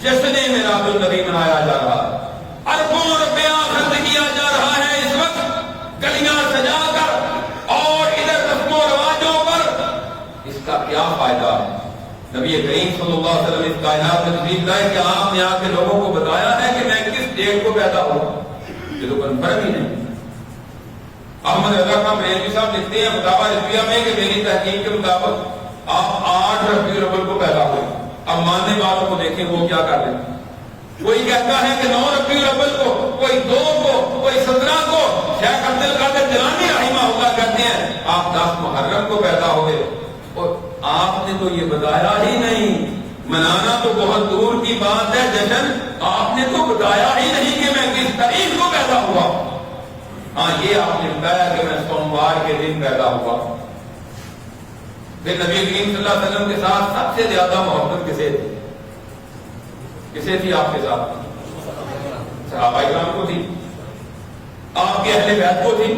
جشن میلاد النبی منایا جا رہا ہے، اربوں روپیہ خرچ کیا جا رہا ہے اس وقت گلیاں سجا کر اور ادھر رسم و رواجوں پر، اس کا کیا فائدہ ہے؟ نبی کریم صلی اللہ علیہ وسلم اس کائنات میں تشریف لائے کہ آپ نے آ کے لوگوں کو بتایا ہے کہ میں کس ڈیٹ کو پیدا ہوا، یہ تو کنفرم ہی نہیں۔ احمد رضا خان بریلوی صاحب لکھتے ہیں فتاوی رضویہ میں کہ میری تحقیق کے مطابق آپ 8 ربیع الاول کو پیدا ہوئے۔ اب ماننے والوں کو دیکھیں وہ کیا کر رہے ہیں، کوئی کہتا ہے کہ 9 ربیع الاول کو، کوئی 2 کو، کوئی 17 کو۔ شیخ عبد القادر جیلانی رحمہ اللہ کہتے ہیں آپ 10 محرم کو پیدا ہوئے، اور آپ نے تو یہ بتایا ہی نہیں، منانا تو بہت دور کی بات ہے جشن، آپ نے تو بتایا ہی نہیں کہ میں کس تاریخ کو پیدا ہوا۔ ہاں یہ آپ نے بتایا کہ میں سوموار کے دن پیدا ہوا۔ پھر نبی کریم صلی اللہ علیہ وسلم کے ساتھ سب سے زیادہ محبت کسے تھی؟ کسے تھی آپ کے ساتھ؟ صحابہ کرام کو تھی، آپ کے اہل بیت کو تھی۔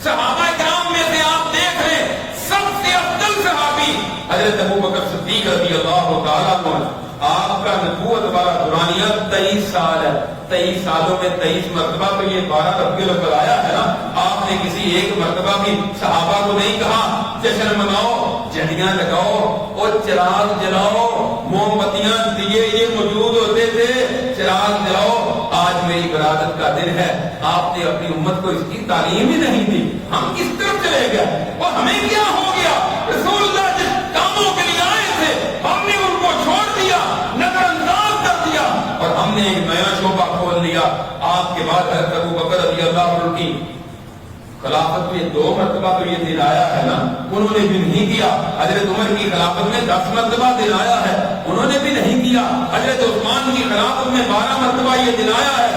صحابہ کرام میں سے آپ دیکھ رہے ہیں سب سے افضل صحابی حضرت ابوبکر صدیق رضی اللہ تعالیٰ عنہ، آپ کا نبوت والا دورانیہ 23 سال ہے، 23 سالوں میں 23 مرتبہ تو یہ 12 ربیع الاول آیا ہے نا۔ آپ نے کسی ایک مرتبہ بھی صحابہ کو نہیں کہا جشن مناؤ، جھنڈیاں لگاؤ اور چراغ جلاؤ، موم بتیاں دیے یہ موجود ہوتے تھے، چراغ جلاؤ، آج میری ولادت کا دن ہے۔ آپ نے اپنی امت کو اس کی تعلیم ہی نہیں دی، ہم کس طرف چلے گئے اور ہمیں کیا ہو گیا؟ رسول اللہ جس کاموں کے لیے آئے تھے ہم نے ان کو چھوڑ دیا، نظر انداز کر دیا، اور ہم نے ایک نیا شعبہ کھول لیا۔ آپ کے بعد حضرت ابوبکر رضی اللہ عنہ کی خلافت میں 2 مرتبہ تو یہ دن آیا ہے نا، انہوں نے بھی نہیں کیا۔ حضرت عمر کی خلافت میں 10 مرتبہ دن آیا ہے، انہوں نے بھی نہیں کیا۔ حضرت عثمان کی خلافت میں 12 مرتبہ یہ دن آیا ہے،